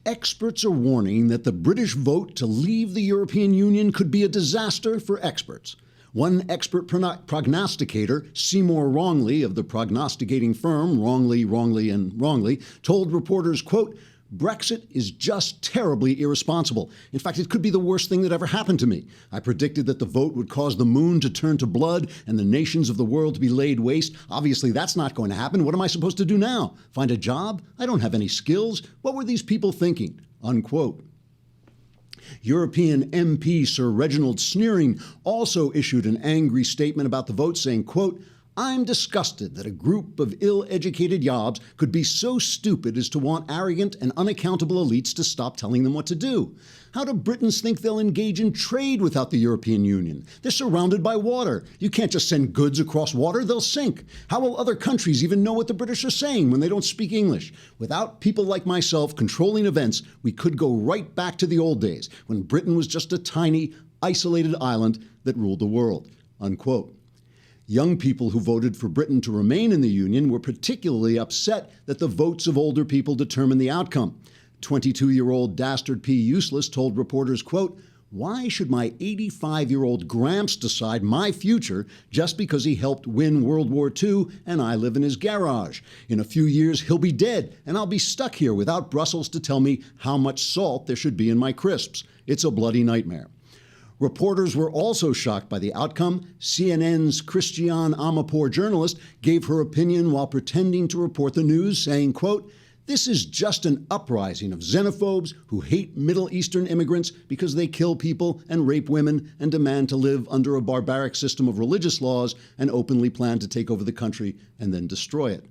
Experts are warning that the British vote to leave the European Union could be a disaster for experts. One expert prognosticator, Seymour Wrongley of the prognosticating firm Wrongley, told reporters, quote, "Brexit is just terribly irresponsible. In fact, it could be the worst thing that ever happened to me. I predicted that the vote would cause the moon to turn to blood and the nations of the world to be laid waste. Obviously, that's not going to happen. What am I supposed to do now? Find a job? I don't have any skills. What were these people thinking?" Unquote. European MP Sir Reginald Sneering also issued an angry statement about the vote saying, quote, "I'm disgusted that a group of ill-educated yobs could be so stupid as to want arrogant and unaccountable elites to stop telling them what to do. How do Britons think they'll engage in trade without the European Union? They're surrounded by water. You can't just send goods across water, they'll sink. How will other countries even know what the British are saying when they don't speak English? Without people like myself controlling events, we could go right back to the old days, when Britain was just a tiny, isolated island that ruled the world." Unquote. Young people who voted for Britain to remain in the Union were particularly upset that the votes of older people determined the outcome. 22-year-old Dastard P. Useless told reporters, quote, "Why should my 85-year-old Gramps decide my future just because he helped win World War II and I live in his garage? In a few years, he'll be dead, and I'll be stuck here without Brussels to tell me how much salt there should be in my crisps. It's a bloody nightmare." Reporters were also shocked by the outcome. CNN's Christiane Amanpour journalist gave her opinion while pretending to report the news, saying, quote, "This is just an uprising of xenophobes who hate Middle Eastern immigrants because they kill people and rape women and demand to live under a barbaric system of religious laws and openly plan to take over the country and then destroy it.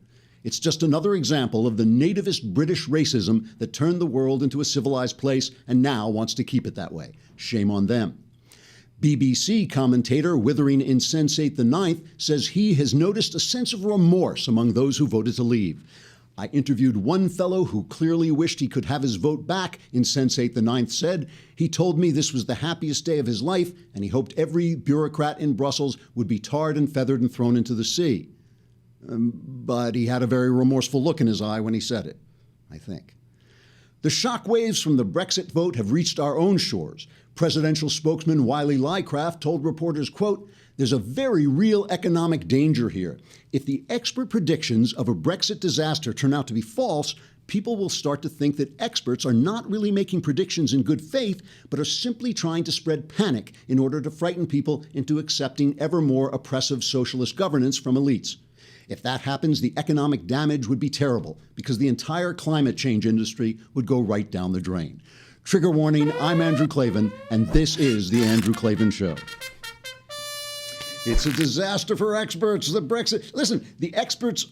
It's just another example of the nativist British racism that turned the world into a civilized place and now wants to keep it that way. Shame on them." BBC commentator Withering Insensate IX says he has noticed a sense of remorse among those who voted to leave. "I interviewed one fellow who clearly wished he could have his vote back," Insensate IX said. "He told me this was the happiest day of his life, and he hoped every bureaucrat in Brussels would be tarred and feathered and thrown into the sea." But he had a very remorseful look in his eye when he said it, I think. The shockwaves from the Brexit vote have reached our own shores. Presidential spokesman Wiley Lycraft told reporters, quote, "There's a very real economic danger here. If the expert predictions of a Brexit disaster turn out to be false, people will start to think that experts are not really making predictions in good faith, but are simply trying to spread panic in order to frighten people into accepting ever more oppressive socialist governance from elites. If that happens, the economic damage would be terrible because the entire climate change industry would go right down the drain." Trigger warning, I'm Andrew Klavan, and this is The Andrew Klavan Show. It's a disaster for experts, the Brexit. Listen, the experts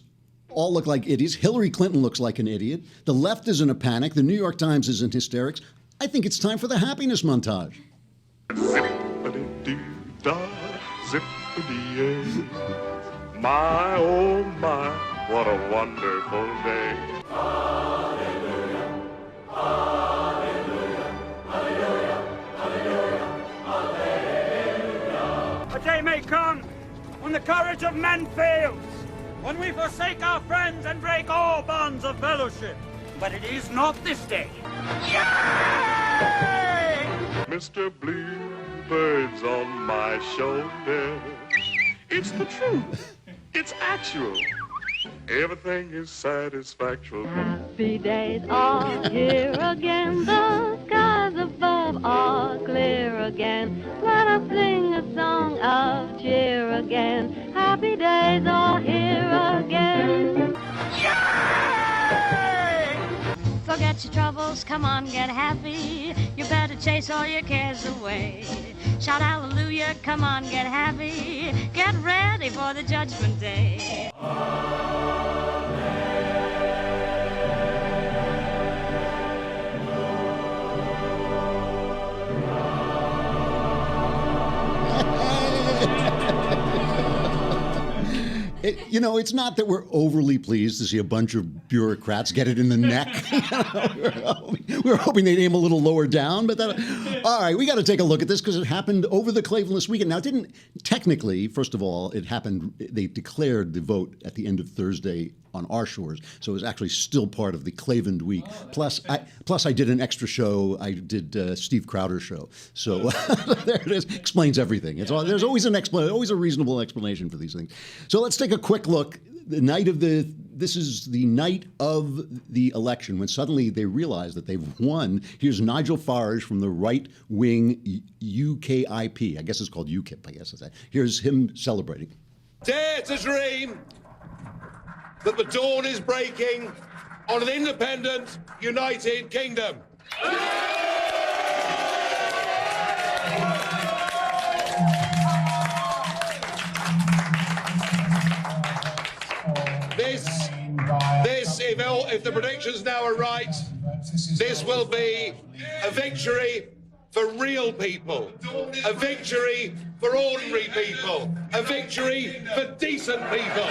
all look like idiots. Hillary Clinton looks like an idiot. The left is in a panic. The New York Times is in hysterics. I think it's time for the Happiness Montage. Zippity-doo-dah, zippity-yay. My, oh my, what a wonderful day. Hallelujah, hallelujah, hallelujah, hallelujah, hallelujah. A day may come when the courage of men fails, when we forsake our friends and break all bonds of fellowship. But it is not this day. Yay! Mr. Bluebird's on my shoulder. It's the truth. It's actual. Everything is satisfactory. Happy days are here again. The skies above are clear again. Let us sing a song of cheer again. Happy days are here again. Yay! Forget your troubles, come on, get happy. You better chase all your cares away. Shout hallelujah, come on, get happy. Get ready for the judgment day. It's not that we're overly pleased to see a bunch of bureaucrats get it in the neck. We were hoping they'd aim a little lower down, but all right, we got to take a look at this because it happened over the Klavanless weekend. Now, it didn't technically, first of all, it happened, they declared the vote at the end of Thursday on our shores. So it was actually still part of the Klavan week. Plus I did an extra show. I did Steve Crowder's show. So there it is. Explains everything. There's always always a reasonable explanation for these things. So let's take a quick look. This is the night of the election when suddenly they realize that they've won. Here's Nigel Farage from the right-wing UKIP. I guess it's called UKIP, I guess. Here's him celebrating. Dare to dream that the dawn is breaking on an independent, united kingdom. If the predictions now are right, this will be a victory for real people, a victory for ordinary people, a victory for decent people.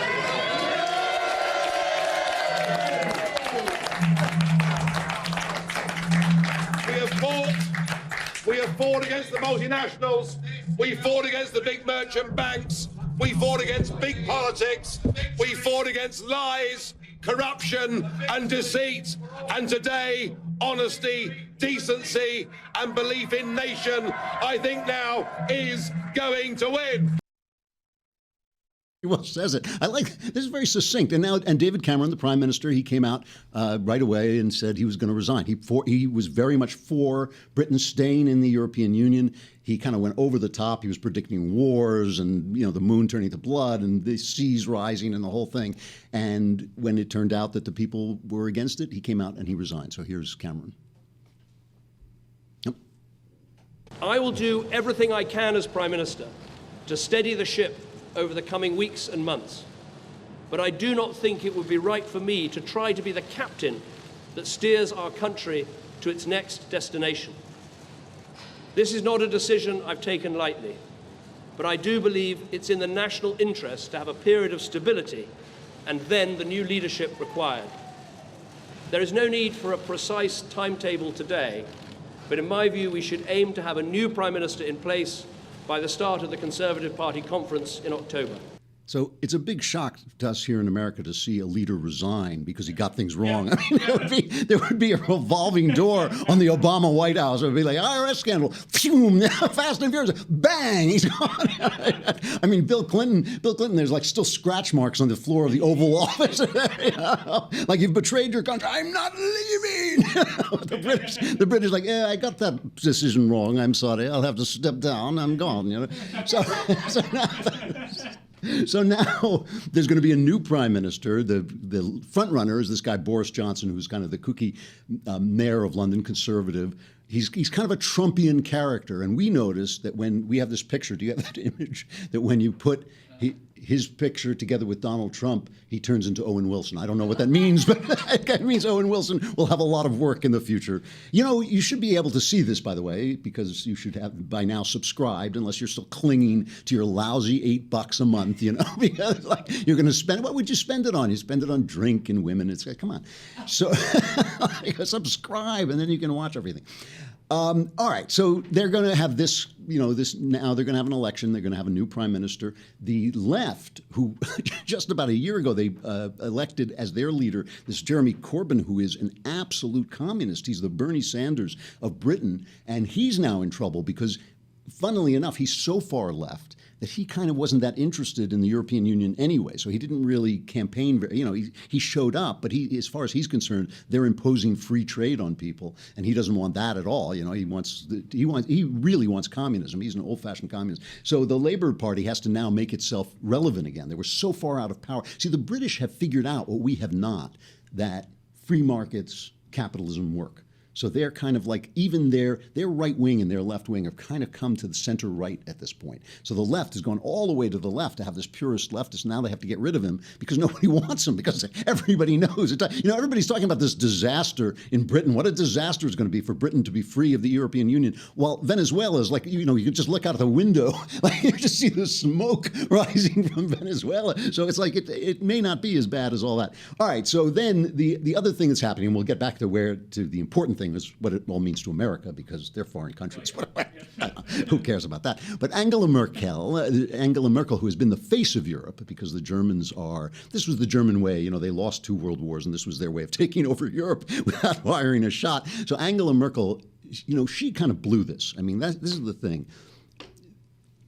We have fought against the multinationals, we fought against the big merchant banks, we fought against big politics, we fought against lies, corruption and deceit, and today, honesty, decency and belief in nation, I think now is going to win. He well says it. I like this is very succinct. And David Cameron, the Prime Minister, he came out right away and said he was going to resign. He was very much for Britain staying in the European Union. He kind of went over the top. He was predicting wars and the moon turning to blood and the seas rising and the whole thing. And when it turned out that the people were against it, he came out and he resigned. So here's Cameron. Yep. I will do everything I can as Prime Minister to steady the ship over the coming weeks and months. But I do not think it would be right for me to try to be the captain that steers our country to its next destination. This is not a decision I've taken lightly, but I do believe it's in the national interest to have a period of stability and then the new leadership required. There is no need for a precise timetable today, but in my view, we should aim to have a new Prime Minister in place by the start of the Conservative Party conference in October. So it's a big shock to us here in America to see a leader resign because he got things wrong. I mean, there would be a revolving door on the Obama White House. It would be like, IRS scandal, phew, Fast and Furious, bang, he's gone. I mean, Bill Clinton, there's like still scratch marks on the floor of the Oval Office. Like, you've betrayed your country. I'm not leaving. The British like, yeah, I got that decision wrong. I'm sorry. I'll have to step down. I'm gone. So now there's going to be a new prime minister. The front runner is this guy, Boris Johnson, who's kind of the kooky mayor of London, conservative. He's kind of a Trumpian character. And we noticed that when we have this picture, do you have that image? That when you put his picture together with Donald Trump, he turns into Owen Wilson. I don't know what that means, but it means Owen Wilson will have a lot of work in the future. You should be able to see this, by the way, because you should have by now subscribed, unless you're still clinging to your lousy $8 a month, because like you're going to spend, what would you spend it on? You spend it on drink and women. It's come on. So subscribe, and then you can watch everything. All right, so they're going to have this, now they're going to have an election. They're going to have a new prime minister. The left, who just about a year ago they elected as their leader, this Jeremy Corbyn, who is an absolute communist. He's the Bernie Sanders of Britain, and he's now in trouble because, funnily enough, he's so far left that he kind of wasn't that interested in the European Union anyway. So he didn't really campaign. He showed up, but as far as he's concerned, they're imposing free trade on people, and he doesn't want that at all. He really wants communism. He's an old-fashioned communist. So the Labour Party has to now make itself relevant again. They were so far out of power. See, the British have figured out what we have not, that free markets, capitalism work. So they're kind of like, even their right wing and their left wing have kind of come to the center right at this point. So the left has gone all the way to the left to have this purist leftist. Now they have to get rid of him because nobody wants him, because everybody knows. Everybody's talking about this disaster in Britain. What a disaster it's going to be for Britain to be free of the European Union. Well, Venezuela is like, you can just look out the window, like you just see the smoke rising from Venezuela. So it's like it may not be as bad as all that. All right, so then the other thing that's happening, and we'll get back to the important thing is what it all means to America, because they're foreign countries. Who cares about that? But Angela Merkel, who has been the face of Europe, because the Germans this was the German way, they lost 2 world wars, and this was their way of taking over Europe without firing a shot. So Angela Merkel, she kind of blew this. I mean, this is the thing.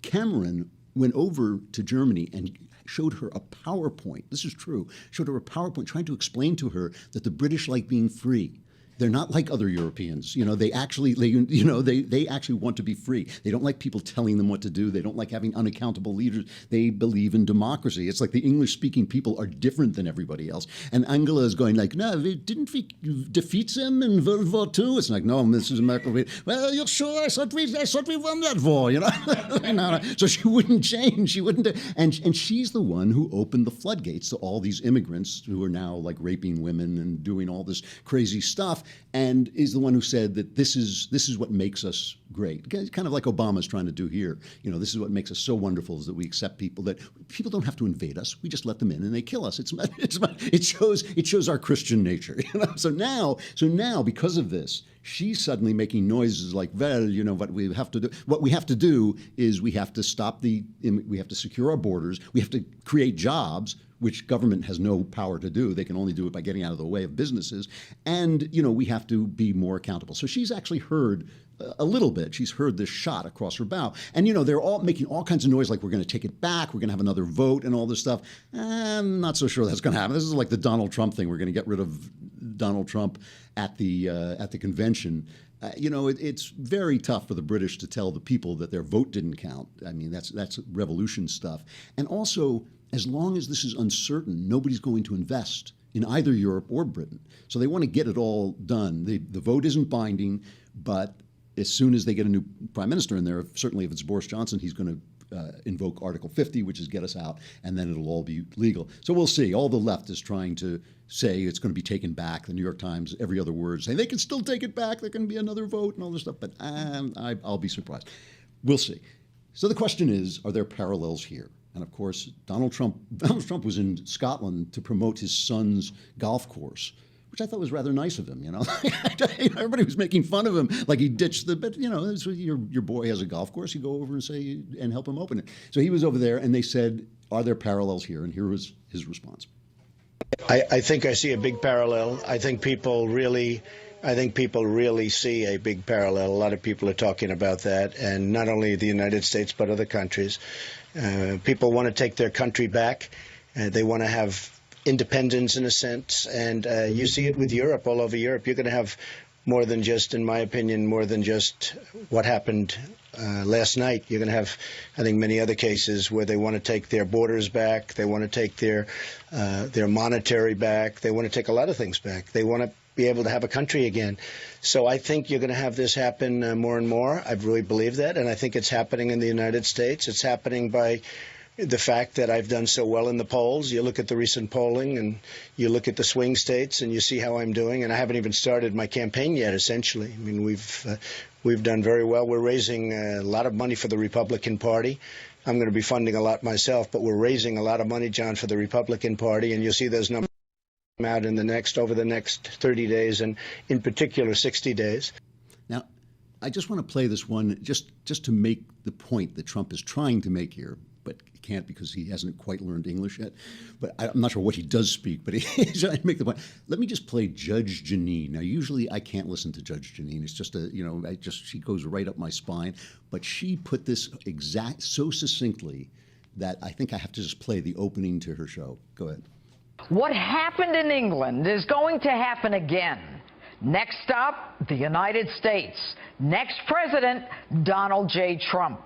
Cameron went over to Germany and showed her a PowerPoint. This is true. Showed her a PowerPoint trying to explain to her that the British like being free. They're not like other Europeans. They actually want to be free. They don't like people telling them what to do. They don't like having unaccountable leaders. They believe in democracy. It's like the English-speaking people are different than everybody else. And Angela is going like, no, didn't we defeat them in World War II? It's like, no, Mrs. Merkel. Well, you're sure? I thought we won that war. No. So she wouldn't change. She wouldn't. And she's the one who opened the floodgates to all these immigrants who are now like raping women and doing all this crazy stuff. And is the one who said that this is what makes us great. Kind of like Obama's trying to do here. This is what makes us so wonderful, is that we accept people, that people don't have to invade us. We just let them in and they kill us. It shows our Christian nature. So now because of this, she's suddenly making noises like, well, what we have to do is we have to we have to secure our borders. We have to create jobs, which government has no power to do. They can only do it by getting out of the way of businesses. And, we have to be more accountable. So she's actually heard a little bit. She's heard this shot across her bow. And, they're all making all kinds of noise like, we're going to take it back, we're going to have another vote and all this stuff. I'm not so sure that's going to happen. This is like the Donald Trump thing. We're going to get rid of Donald Trump at the convention. It's very tough for the British to tell the people that their vote didn't count. I mean, that's revolution stuff. And also, as long as this is uncertain, nobody's going to invest in either Europe or Britain. So they want to get it all done. The vote isn't binding, but as soon as they get a new prime minister in there, certainly if it's Boris Johnson, he's going to invoke Article 50, which is get us out, and then it'll all be legal. So we'll see. All the left is trying to say it's going to be taken back. The New York Times, every other word, saying they can still take it back. There can be another vote and all this stuff, but I'll be surprised. We'll see. So the question is, are there parallels here? And of course, Donald Trump was in Scotland to promote his son's golf course, which I thought was rather nice of him. Everybody was making fun of him, like he ditched but your boy has a golf course, you go over and say and help him open it. So he was over there, and they said, are there parallels here? And here was his response. I think I see a big parallel. I think people really see a big parallel. A lot of people are talking about that, and not only the United States, but other countries. People want to take their country back. They want to have independence in a sense, and you see it with Europe, all over Europe. You're going to have more than just, in my opinion, more than just what happened last night. You're going to have, I think, many other cases where they want to take their borders back. They want to take their monetary back. They want to take a lot of things back. They want to be able to have a country again. So I think you're going to have this happen more and more. I really believe that, and I think it's happening in the United States. It's happening by the fact that I've done so well in the polls. You look at the recent polling, and you look at the swing states, and you see how I'm doing. And I haven't even started my campaign yet, essentially. I mean, we've done very well. We're raising a lot of money for the Republican Party. I'm going to be funding a lot myself, but we're raising a lot of money, John, for the Republican Party, and you'll see those numbers out over the next 30 days, and in particular 60 days. Now, I just want to play this one just to make the point that Trump is trying to make here, but he can't because he hasn't quite learned English yet. But I'm not sure what he does speak, but he's trying to make the point. Let me just play Judge Jeanine. Now, usually I can't listen to Judge Jeanine. It's just she goes right up my spine. But she put this so succinctly that I think I have to just play the opening to her show. Go ahead. What happened in England is going to happen again. Next stop, the United States. Next president, Donald J. Trump.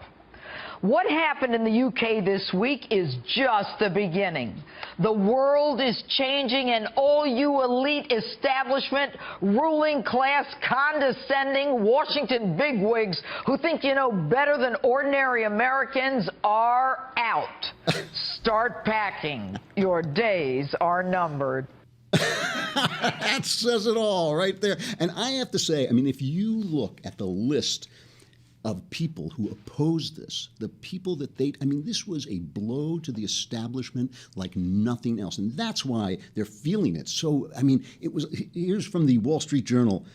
What happened in the UK this week is just the beginning. The world is changing, and all you elite establishment, ruling class, condescending Washington bigwigs who think you know better than ordinary Americans are out. Start packing. Your days are numbered. That says it all right there. And I have to say, I mean, if you look at the list of people who opposed this, the people that this was a blow to the establishment like nothing else. And that's why they're feeling it. So, here's from the Wall Street Journal.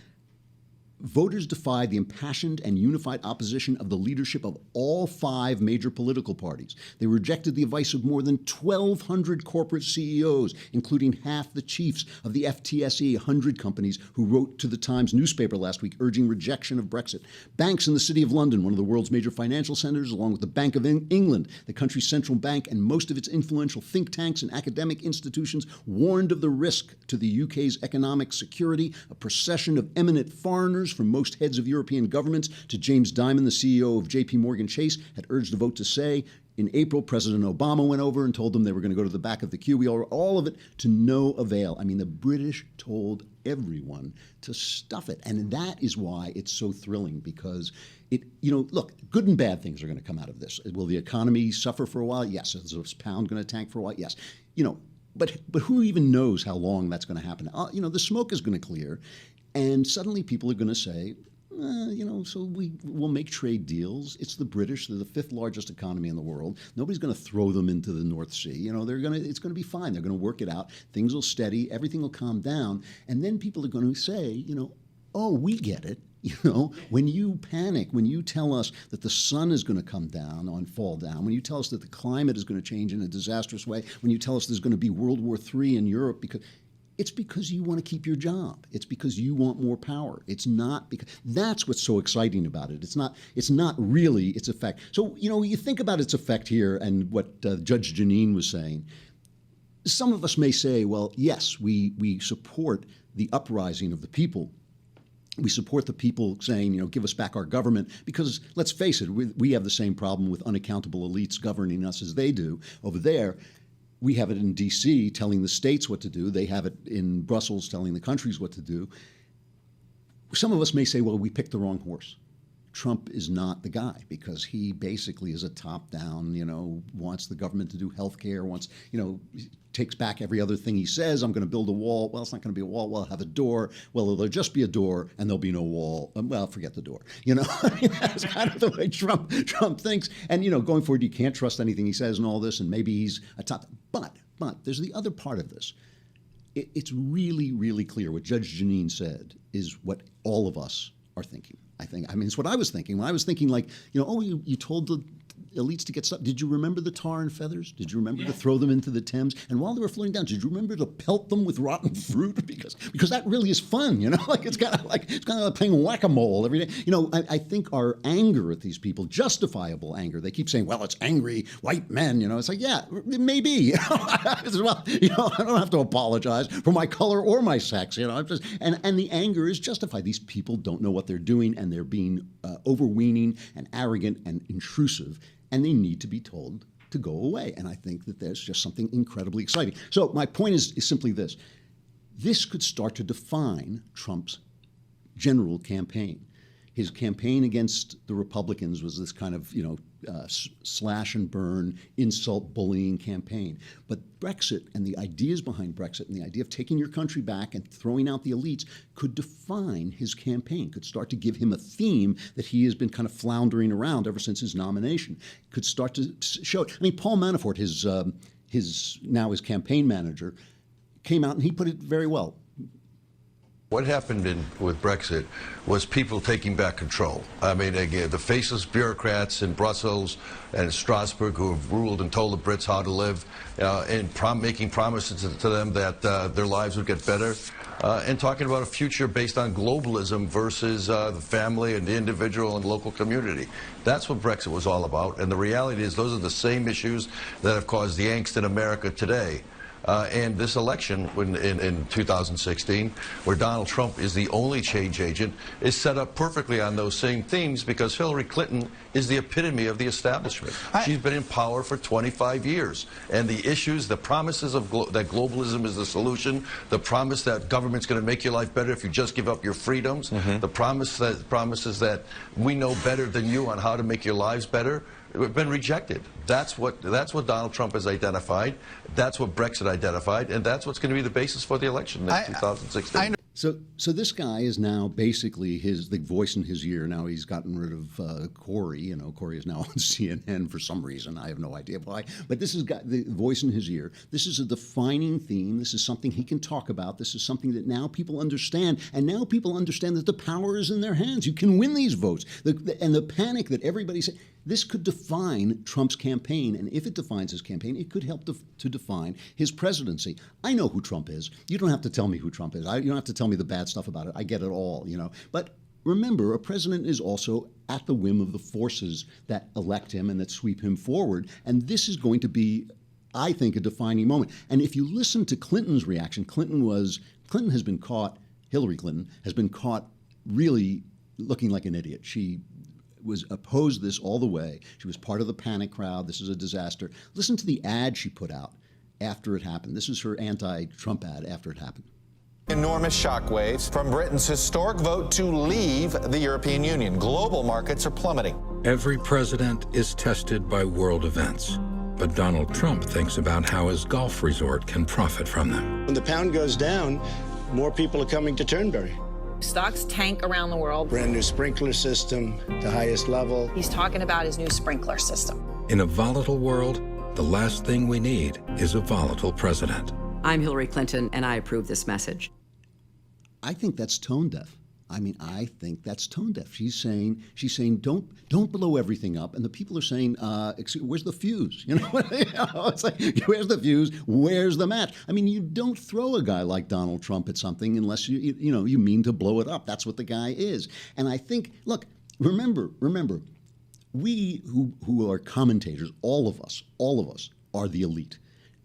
voters defied the impassioned and unified opposition of the leadership of all 5 major political parties. They rejected the advice of more than 1,200 corporate CEOs, including half the chiefs of the FTSE 100 companies who wrote to the Times newspaper last week urging rejection of Brexit. Banks in the City of London, one of the world's major financial centers, along with the Bank of England, the country's central bank, and most of its influential think tanks and academic institutions, warned of the risk to the UK's economic security. A procession of eminent foreigners from most heads of European governments to James Dimon, the CEO of JP Morgan Chase, had urged the vote to say. In April, President Obama went over and told them they were going to go to the back of the queue. All of it to no avail. I mean, the British told everyone to stuff it. And that is why it's so thrilling, because look, good and bad things are going to come out of this. Will the economy suffer for a while? Yes. Is the pound going to tank for a while? Yes. But who even knows how long that's going to happen? The smoke is going to clear, and suddenly people are going to say, so we'll make trade deals. It's the British; they're the 5th largest economy in the world. Nobody's going to throw them into the North Sea. It's going to be fine. They're going to work it out. Things will steady. Everything will calm down, and then people are going to say, oh, we get it. When you panic, when you tell us that the sun is going to come down and fall down, when you tell us that the climate is going to change in a disastrous way, when you tell us there's going to be World War III in Europe, it's because you want to keep your job. It's because you want more power. It's not because that's what's so exciting about it. It's not really its effect. So, you think about its effect here and what Judge Jeanine was saying. Some of us may say, well, yes, we support the uprising of the people. We support the people saying, give us back our government, because let's face it, we have the same problem with unaccountable elites governing us as they do over there. We have it in D.C. telling the states what to do. They have it in Brussels telling the countries what to do. Some of us may say, well, we picked the wrong horse. Trump is not the guy, because he basically is a top-down, wants the government to do health care, takes back every other thing he says. I'm going to build a wall. Well, it's not going to be a wall. Well, I'll have a door. Well, there'll just be a door, and there'll be no wall. Well, forget the door. That's kind of the way Trump thinks. And, going forward, you can't trust anything he says and all this, and maybe he's a top. But there's the other part of this. It's really, really clear what Judge Jeanine said is what all of us are thinking. It's what I was thinking. When I was thinking, you told the elites to get stuff. Did you remember the tar and feathers? Did you remember to throw them into the Thames? And while they were floating down, did you remember to pelt them with rotten fruit? Because that really is fun, it's kind of like playing whack-a-mole every day. I think our anger at these people, justifiable anger. They keep saying, well, it's angry white men. It's like, yeah, maybe. Well, I don't have to apologize for my color or my sex. And the anger is justified. These people don't know what they're doing, and they're being overweening and arrogant and intrusive. And they need to be told to go away. And I think that there's just something incredibly exciting. So my point is simply this. This could start to define Trump's general campaign. His campaign against the Republicans was this kind of, slash and burn, insult, bullying campaign. But Brexit and the ideas behind Brexit and the idea of taking your country back and throwing out the elites could define his campaign, could start to give him a theme that he has been kind of floundering around ever since his nomination, could start to show it. Paul Manafort, his campaign manager, came out and he put it very well. What happened with Brexit was people taking back control. Again, the faceless bureaucrats in Brussels and Strasbourg who have ruled and told the Brits how to live, and making promises to them that their lives would get better, and talking about a future based on globalism versus the family and the individual and local community. That's what Brexit was all about. And the reality is those are the same issues that have caused the angst in America today. And this election in 2016, where Donald Trump is the only change agent, is set up perfectly on those same themes, because Hillary Clinton is the epitome of the establishment. She's been in power for 25 years. And the issues, the promises of that globalism is the solution, the promise that government's going to make your life better if you just give up your freedoms, the promises that we know better than you on how to make your lives better, have been rejected. That's what Donald Trump has identified. That's what Brexit identified, and that's what's going to be the basis for the election in 2016. So this guy is now basically the voice in his ear. Now he's gotten rid of Corey. You know, Corey is now on CNN for some reason. I have no idea why. But this has got the voice in his ear. This is a defining theme. This is something he can talk about. This is something that now people understand. And now people understand that the power is in their hands. You can win these votes. And the panic that everybody said, this could define Trump's campaign. And if it defines his campaign, it could help to define his presidency. I know who Trump is. You don't have to tell me who Trump is. You don't have to tell me the bad stuff about it. I get it all, you know. But remember, a president is also at the whim of the forces that elect him and that sweep him forward. And this is going to be, I think, a defining moment. And if you listen to Clinton's reaction, Hillary Clinton has been caught really looking like an idiot. She was opposed this all the way. She was part of the panic crowd. This is a disaster. Listen to the ad she put out after it happened. This is her anti-Trump ad after it happened. Enormous shockwaves from Britain's historic vote to leave the European Union. Global markets are plummeting. Every president is tested by world events. But Donald Trump thinks about how his golf resort can profit from them. When the pound goes down, more people are coming to Turnberry. Stocks tank around the world. Brand new sprinkler system, the highest level. He's talking about his new sprinkler system. In a volatile world, the last thing we need is a volatile president. I'm Hillary Clinton, and I approve this message. I think that's tone deaf. I mean, I think that's tone deaf. She's saying, don't blow everything up, and the people are saying, where's the fuse? You know, it's like, where's the fuse? Where's the match? I mean, you don't throw a guy like Donald Trump at something unless you mean to blow it up. That's what the guy is. And I think, look, remember, we who are commentators, all of us are the elite.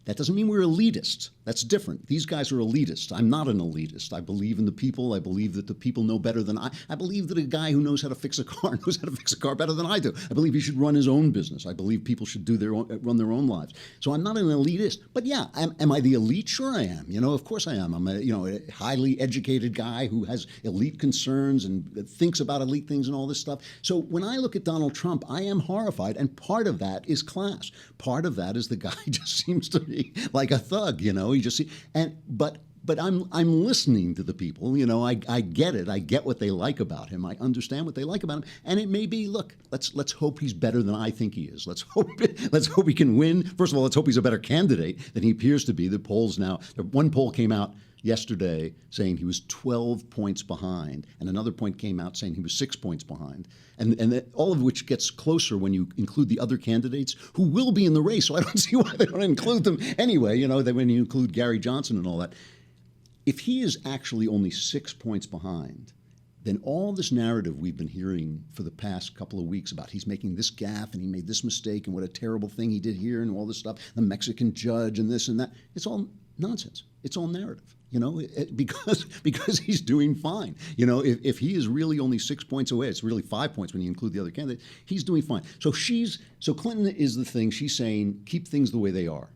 That doesn't mean we're elitists. That's different. These guys are elitists. I'm not an elitist. I believe in the people. I believe that the people know better than I. I believe that a guy who knows how to fix a car knows how to fix a car better than I do. I believe he should run his own business. I believe people should run their own lives. So I'm not an elitist. But yeah, am I the elite? Sure I am. You know, of course I am. I'm a highly educated guy who has elite concerns and thinks about elite things and all this stuff. So when I look at Donald Trump, I am horrified. And part of that is class. Part of that is the guy just seems to be like a thug, you know. He just but I'm listening to the people, you know. I get it. I get what they like about him. I understand what they like about him. And it may be, look, let's hope he's better than I think he is. Let's hope he can win. First of all, let's hope he's a better candidate than he appears to be. The polls now, one poll came out yesterday saying he was 12 points behind, and another point came out saying he was 6 points behind, and all of which gets closer when you include the other candidates who will be in the race. So I don't see why they don't include them anyway. You know, when you include Gary Johnson and all that. If he is actually only 6 points behind, then all this narrative we've been hearing for the past couple of weeks about he's making this gaffe and he made this mistake and what a terrible thing he did here and all this stuff, the Mexican judge and this and that, it's all nonsense. It's all narrative. You know, because he's doing fine. You know, if he is really only 6 points away, it's really 5 points when you include the other candidates. He's doing fine. So Clinton is the thing. She's saying keep things the way they are.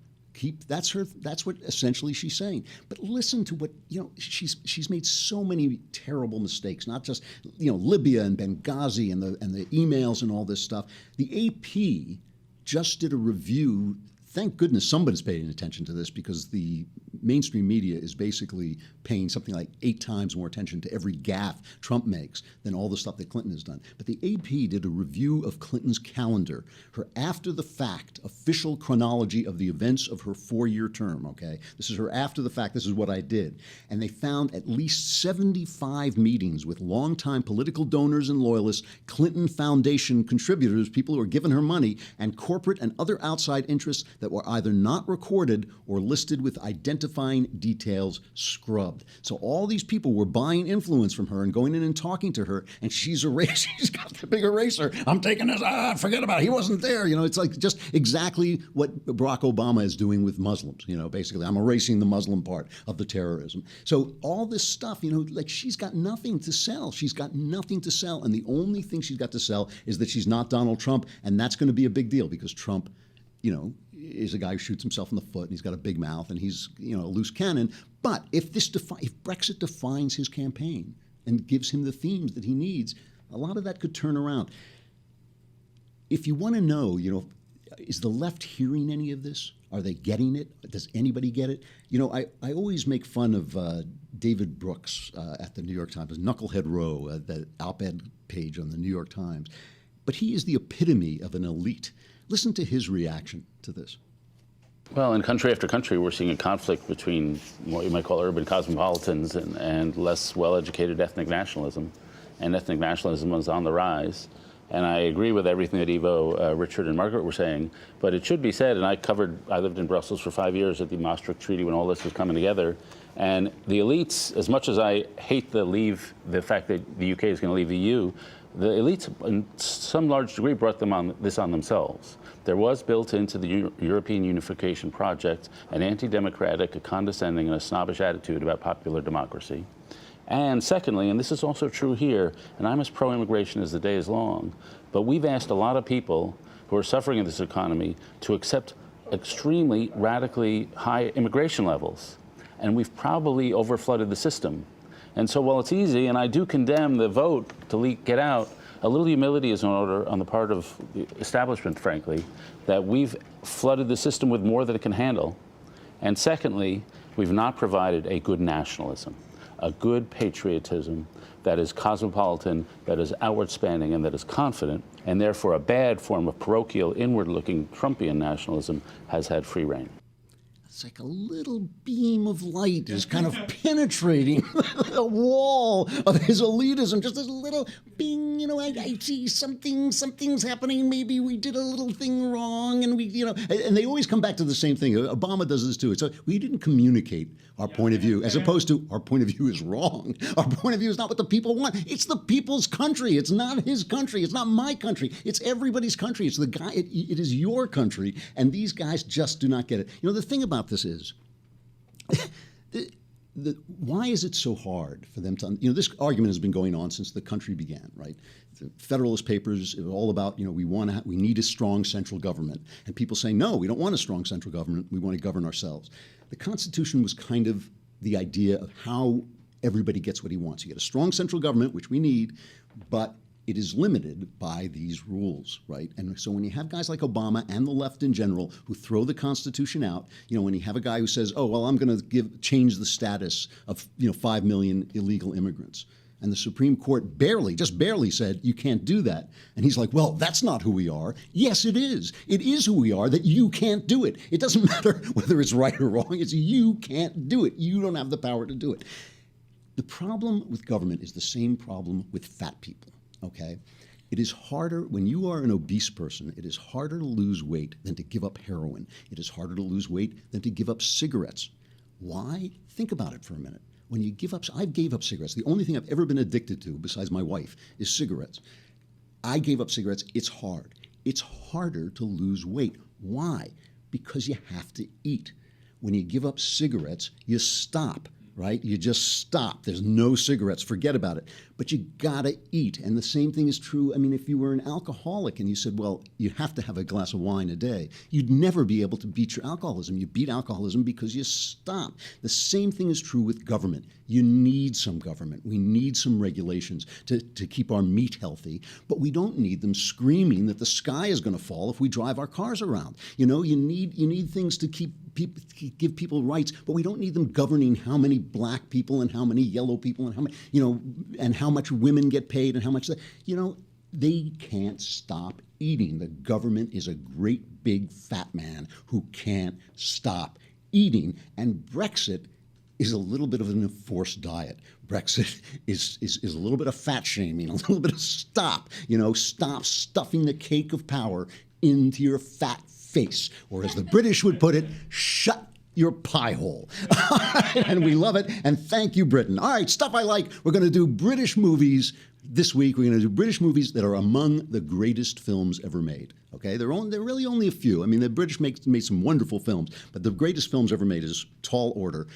That's what essentially she's saying. But listen to what, you know, she's made so many terrible mistakes. Not just, you know, Libya and Benghazi and the emails and all this stuff. The AP just did a review. Thank goodness somebody's paying attention to this, because the mainstream media is basically paying something like 8 times more attention to every gaffe Trump makes than all the stuff that Clinton has done. But the AP did a review of Clinton's calendar, her after-the-fact official chronology of the events of her 4-year term, okay? This is her after-the-fact, this is what I did. And they found at least 75 meetings with longtime political donors and loyalists, Clinton Foundation contributors, people who are giving her money, and corporate and other outside interests that were either not recorded or listed with identifying details scrubbed. So all these people were buying influence from her and going in and talking to her, and she's got the big eraser. I'm taking this, forget about it. He wasn't there. You know, it's like just exactly what Barack Obama is doing with Muslims. You know, basically, I'm erasing the Muslim part of the terrorism. So all this stuff, you know, like she's got nothing to sell. She's got nothing to sell. And the only thing she's got to sell is that she's not Donald Trump. And that's going to be a big deal, because Trump, you know, is a guy who shoots himself in the foot, and he's got a big mouth, and he's, you know, a loose cannon. But if Brexit defines his campaign and gives him the themes that he needs, a lot of that could turn around. If you want to know, you know, is the left hearing any of this? Are they getting it? Does anybody get it? You know, I always make fun of David Brooks at the New York Times, Knucklehead Row, the op-ed page on the New York Times. But he is the epitome of an elite. Listen to his reaction to this. Well, in country after country, we're seeing a conflict between what you might call urban cosmopolitans and less well-educated ethnic nationalism. And ethnic nationalism is on the rise. And I agree with everything that Ivo, Richard, and Margaret were saying. But it should be said, and I lived in Brussels for 5 years at the Maastricht Treaty when all this was coming together. And the elites, as much as I hate the fact that the UK is going to leave the EU, the elites, in some large degree, brought this on themselves. There was built into the European unification project an anti-democratic, a condescending, and a snobbish attitude about popular democracy. And secondly, and this is also true here, and I'm as pro-immigration as the day is long, but we've asked a lot of people who are suffering in this economy to accept extremely radically high immigration levels. And we've probably overflooded the system. And so while it's easy, and I do condemn the vote to get out, a little humility is in order on the part of the establishment, frankly, that we've flooded the system with more than it can handle. And secondly, we've not provided a good nationalism, a good patriotism that is cosmopolitan, that is outward-spanning, and that is confident, and therefore a bad form of parochial, inward-looking Trumpian nationalism has had free reign. It's like a little beam of light is kind of penetrating the wall of his elitism. Just this little bing, you know, I see something's happening. Maybe we did a little thing wrong, and and they always come back to the same thing. Obama does this too. So we didn't communicate our point of view, as opposed to our point of view is wrong. Our point of view is not what the people want. It's the people's country. It's not his country. It's not my country. It's everybody's country. It's the guy. It is your country, and these guys just do not get it. You know, the thing about this is, why is it so hard for them to, this argument has been going on since the country began, right? The Federalist Papers are all about, we need a strong central government. And people say, no, we don't want a strong central government. We want to govern ourselves. The Constitution was kind of the idea of how everybody gets what he wants. You get a strong central government, which we need, but it is limited by these rules, right? And so when you have guys like Obama and the left in general who throw the Constitution out, when you have a guy who says, oh, well, I'm going to change the status of 5 million illegal immigrants. And the Supreme Court just barely said, you can't do that. And he's like, well, that's not who we are. Yes, it is. It is who we are, that you can't do it. It doesn't matter whether it's right or wrong. It's you can't do it. You don't have the power to do it. The problem with government is the same problem with fat people. Okay, it is harder when you are an obese person. It is harder to lose weight than to give up heroin. It is harder to lose weight than to give up cigarettes. Why? Think about it for a minute. When you give up, I gave up cigarettes. The only thing I've ever been addicted to, besides my wife, is cigarettes. I gave up cigarettes. It's hard. It's harder to lose weight. Why? Because you have to eat. When you give up cigarettes, you stop. Right? You just stop. There's no cigarettes. Forget about it. But you gotta eat. And the same thing is true. I mean, if you were an alcoholic and you said, well, you have to have a glass of wine a day, you'd never be able to beat your alcoholism. You beat alcoholism because you stop. The same thing is true with government. You need some government. We need some regulations to keep our meat healthy, but we don't need them screaming that the sky is going to fall if we drive our cars around. You need things to give people rights, but we don't need them governing how many black people and how many yellow people and how many, and how much women get paid and how much they can't stop eating. The government is a great big fat man who can't stop eating, and Brexit is a little bit of an enforced diet. Brexit is a little bit of fat shaming, a little bit of stop stuffing the cake of power into your fat face, or as the British would put it, shut your pie hole. And we love it, and thank you, Britain. All right, stuff I like. We're going to do British movies this week. We're going to do British movies that are among the greatest films ever made. Okay, they're really only a few. I mean, the British made some wonderful films, but the greatest films ever made is Tall Order.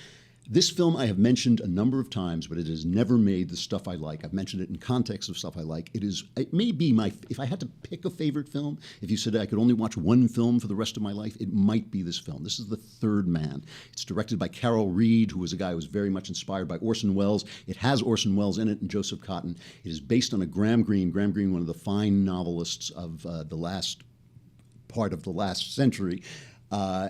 This film I have mentioned a number of times, but it has never made the stuff I like. I've mentioned it in context of stuff I like. It may be if I had to pick a favorite film, if you said I could only watch one film for the rest of my life, it might be this film. This is The Third Man. It's directed by Carol Reed, who was a guy who was very much inspired by Orson Welles. It has Orson Welles in it and Joseph Cotton. It is based on a Graham Greene, one of the fine novelists of the last part of the last century.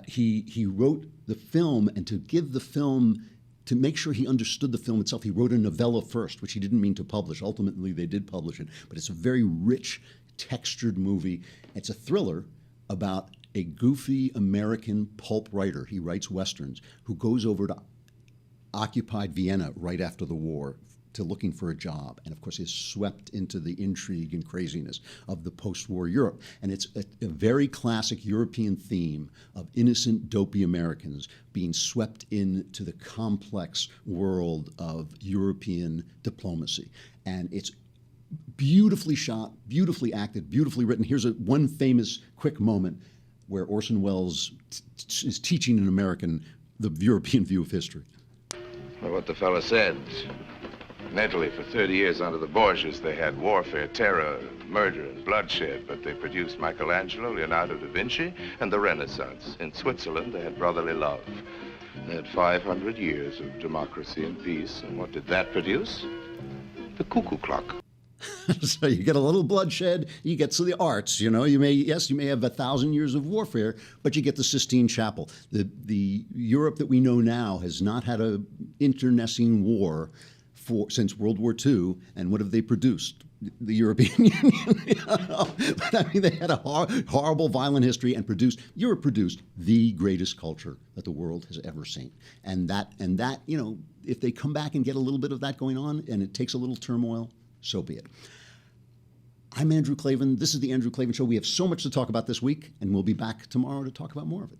He wrote the film, and to give the film, to make sure he understood the film itself, he wrote a novella first, which he didn't mean to publish. Ultimately, they did publish it, but it's a very rich, textured movie. It's a thriller about a goofy American pulp writer. He writes westerns, who goes over to occupied Vienna right after the war to looking for a job, and of course is swept into the intrigue and craziness of the post-war Europe. And it's a very classic European theme of innocent, dopey Americans being swept into the complex world of European diplomacy. And it's beautifully shot, beautifully acted, beautifully written. Here's one famous quick moment where Orson Welles is teaching an American the European view of history. Well, what the fella said. In Italy, for 30 years under the Borgias, they had warfare, terror, murder, and bloodshed, but they produced Michelangelo, Leonardo da Vinci, and the Renaissance. In Switzerland, they had brotherly love. They had 500 years of democracy and peace, and what did that produce? The cuckoo clock. So you get a little bloodshed, you get to the arts, you may have 1,000 years of warfare, but you get the Sistine Chapel. The Europe that we know now has not had an internecine war since World War II, and what have they produced? The European Union. But I mean, they had a horrible, violent history, and Europe produced the greatest culture that the world has ever seen. And that, if they come back and get a little bit of that going on, and it takes a little turmoil, so be it. I'm Andrew Klavan. This is the Andrew Klavan Show. We have so much to talk about this week, and we'll be back tomorrow to talk about more of it.